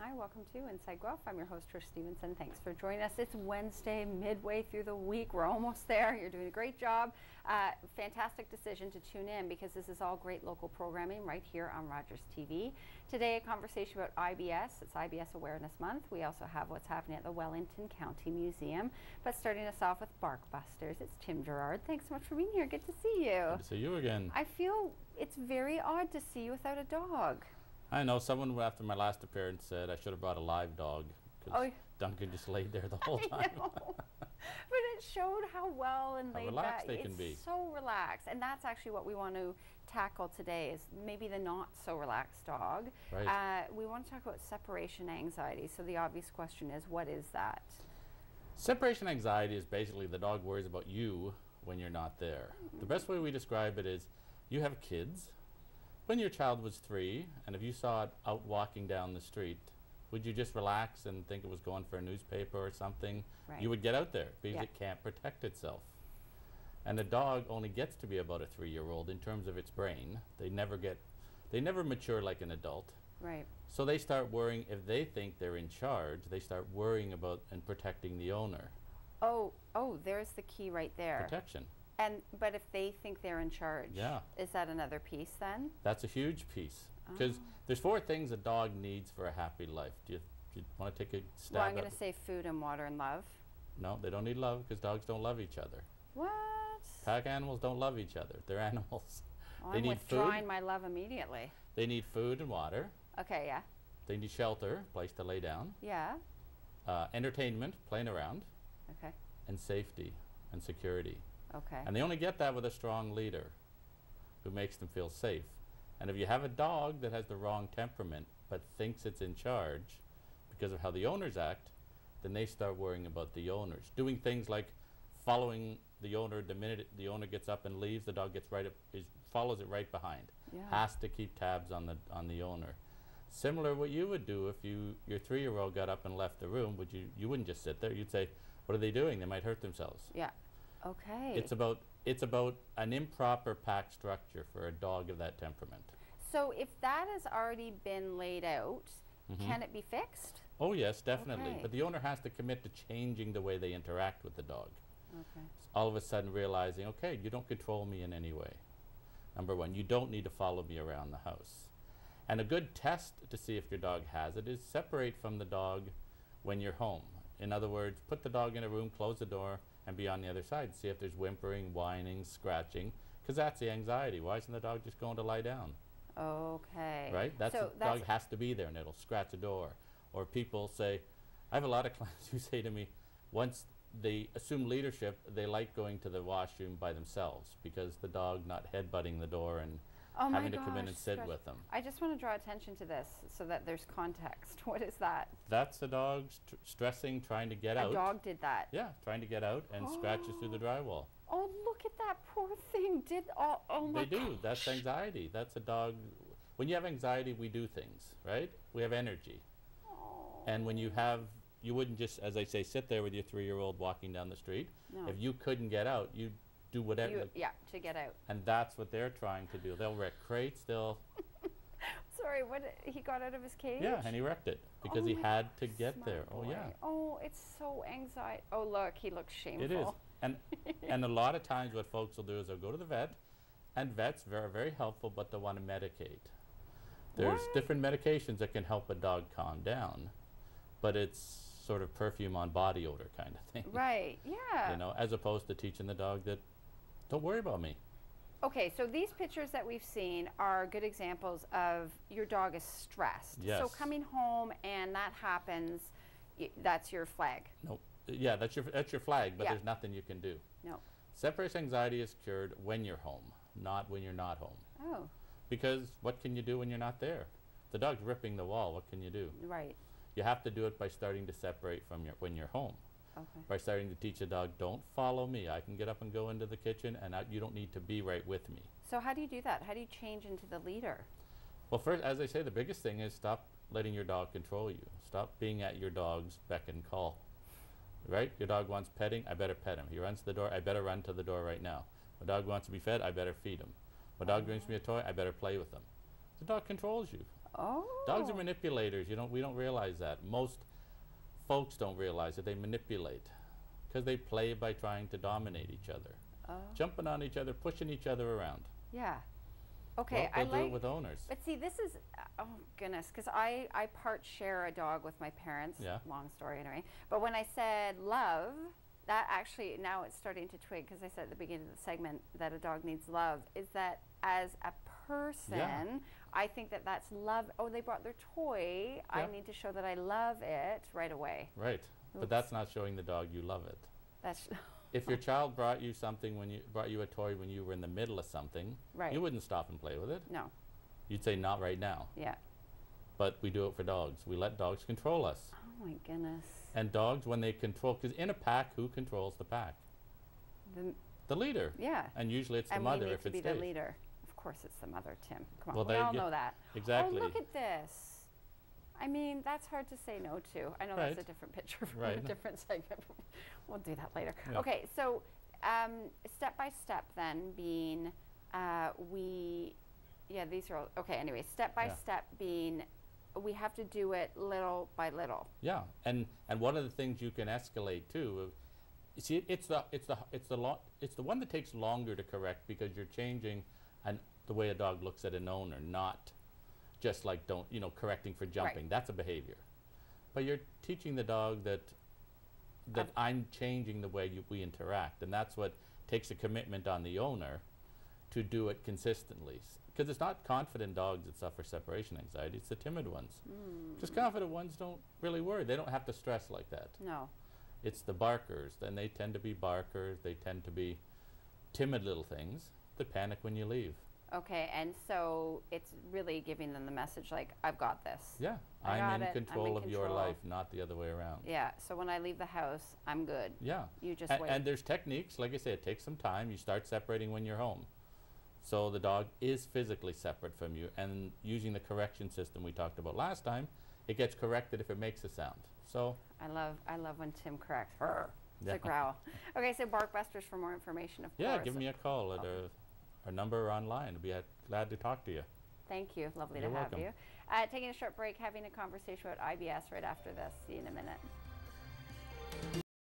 Hi, welcome to Inside Guelph. I'm your host, Trish Stevenson. Thanks for joining us. It's Wednesday, midway through the week. We're almost there. You're doing a great job. Fantastic decision to tune in because this is all great local programming right here on Rogers TV. Today, a conversation about IBS. It's IBS Awareness Month. We also have what's happening at the Wellington County Museum. But starting us off with Barkbusters, it's Tim Girouard. Thanks so much for being here. Good to see you. Good to see you again. I feel it's very odd to see you without a dog. I know someone after my last appearance said I should have brought a live dog because Duncan just laid there the whole time. But it showed how well and laid relaxed back. they can be. It's so relaxed, and that's actually what we want to tackle today is maybe the not so relaxed dog. Right. We want to talk about separation anxiety. So the obvious question is, what is that? Separation anxiety is basically the dog worries about you when you're not there. The best way we describe it is you have kids. When your child was 3, and if you saw it out walking down the street, would you just relax and think it was going for a newspaper or something? Right. You would get out there because it can't protect itself. And a dog only gets to be about a 3-year-old in terms of its brain. They never mature like an adult. Right. So they start worrying, if they think they're in charge, they start worrying about and protecting the owner. Oh, there's the key right there. Protection. But if they think they're in charge, is that another piece then? That's a huge piece. Because there's 4 things a dog needs for a happy life. Do you want to take a stab Well, I'm going to say food and water and love. No, they don't need love because dogs don't love each other. What? Pack animals don't love each other. They're animals. Well, they I'm need withdrawing food. my love immediately. They need food and water. Okay, yeah. They need shelter, place to lay down. Yeah. Entertainment, playing around. Okay. And safety and security. Okay. And they only get that with a strong leader who makes them feel safe. And if you have a dog that has the wrong temperament but thinks it's in charge because of how the owners act, then they start worrying about the owners. Doing things like following the owner the minute the owner gets up and leaves, the dog gets right up, follows it right behind. Yeah. Has to keep tabs on the owner. Similar what you would do if your 3-year-old got up and left the room, you wouldn't just sit there. You'd say, what are they doing? They might hurt themselves. Yeah. Okay. It's about an improper pack structure for a dog of that temperament. So if that has already been laid out, can it be fixed? Oh yes, definitely. Okay. But the owner has to commit to changing the way they interact with the dog. Okay. So all of a sudden realizing, okay, you don't control me in any way. Number 1, you don't need to follow me around the house. And a good test to see if your dog has it is separate from the dog when you're home. In other words, put the dog in a room, close the door, and be on the other side. See if there's whimpering, whining, scratching, because that's the anxiety. Why isn't the dog just going to lie down? Okay. Right? The dog has to be there, and it'll scratch a door. Or people say, I have a lot of clients who say to me, once they assume leadership, they like going to the washroom by themselves because the dog not headbutting the door and having to come in and sit with them. I just want to draw attention to this so that there's context. What is that? That's the dog stressing, trying to get out. A dog did that? Yeah, trying to get out and scratches through the drywall. Oh, look at that poor thing. Oh my They do. gosh. That's anxiety. That's a dog. When you have anxiety, we do things, right? We have energy. Oh. And when you wouldn't just, as I say, sit there with your 3-year-old walking down the street. No. If you couldn't get out, you'd do whatever. To get out. And that's what they're trying to do. They'll wreck crates, Sorry, he got out of his cage? Yeah, and he wrecked it because he had to get there. Boy. Oh, yeah. Oh, it's so anxiety. Oh, look, he looks shameful. It is. And a lot of times what folks will do is they'll go to the vet, and vets are very, very helpful, but they want to medicate. There's different medications that can help a dog calm down, but it's sort of perfume on body odor kind of thing. Right, yeah. You know, as opposed to teaching the dog that, don't worry about me. Okay, so these pictures that we've seen are good examples of your dog is stressed. Yes. So coming home and that happens, that's your flag. Nope. Yeah, that's your flag, but there's nothing you can do. No. Separation anxiety is cured when you're home, not when you're not home. Oh. Because what can you do when you're not there? The dog's ripping the wall, what can you do? Right. You have to do it by starting to separate from when you're home. Okay. By starting to teach a dog, don't follow me. I can get up and go into the kitchen, and you don't need to be right with me. So how do you do that? How do you change into the leader? Well, first, as I say, the biggest thing is stop letting your dog control you. Stop being at your dog's beck and call. Right? Your dog wants petting, I better pet him. He runs to the door, I better run to the door right now. My dog wants to be fed, I better feed him. My dog brings me a toy, I better play with him. The dog controls you. Oh. Dogs are manipulators. We don't realize that. Most folks don't realize that they manipulate because they play by trying to dominate each other, jumping on each other, pushing each other around. Yeah. Okay, Well, they'll do it with owners. But see, this is, oh goodness, because I part share a dog with my parents. Yeah. Long story anyway. But when I said love, that actually, now it's starting to twig, because I said at the beginning of the segment that a dog needs love, is that as a person, I think that that's love. Oh, they brought their toy. I need to show that I love it right away. Right. Oops. But that's not showing the dog you love it. That's if your child brought you something brought you a toy when you were in the middle of something, you wouldn't stop and play with it. No. You'd say not right now. Yeah. But we do it for dogs. We let dogs control us. Oh my goodness. And dogs, when they control, because in a pack, who controls the pack? The leader. Yeah. And usually it's the mother if to it be stays. the leader. Of course, it's the mother, Tim. Come on, Well, we all know that. Exactly. Oh, look at this. I mean, that's hard to say no to. I know that's a different picture from a different segment. We'll do that later. Yeah. Okay, so step by step then being these are all, okay, anyway, step by step being we have to do it little by little. Yeah, and one of the things you can escalate too, you see, it's the one that takes longer to correct because you're changing the way a dog looks at an owner, not just like correcting for jumping. Right. That's a behavior, but you're teaching the dog that I'm changing the way we interact, and that's what takes a commitment on the owner to do it consistently. Because it's not confident dogs that suffer separation anxiety, it's the timid ones. Because confident ones don't really worry. They don't have to stress like that. No. It's the barkers, and they tend to be barkers. They tend to be timid little things that panic when you leave. Okay, and so it's really giving them the message like, I've got this. Yeah, I'm in control of your life, not the other way around. Yeah, so when I leave the house, I'm good. Yeah. You just wait. And there's techniques, like I say, it takes some time. You start separating when you're home. So the dog is physically separate from you, and using the correction system we talked about last time, it gets corrected if it makes a sound. So I love when Tim corrects. It's a growl. Okay, so Barkbusters for more information, of course. Yeah, give me a call at our number or online. I'd be glad to talk to you. Thank you. Lovely You're to have welcome. you. Taking a short break, having a conversation about IBS right after this. See you in a minute.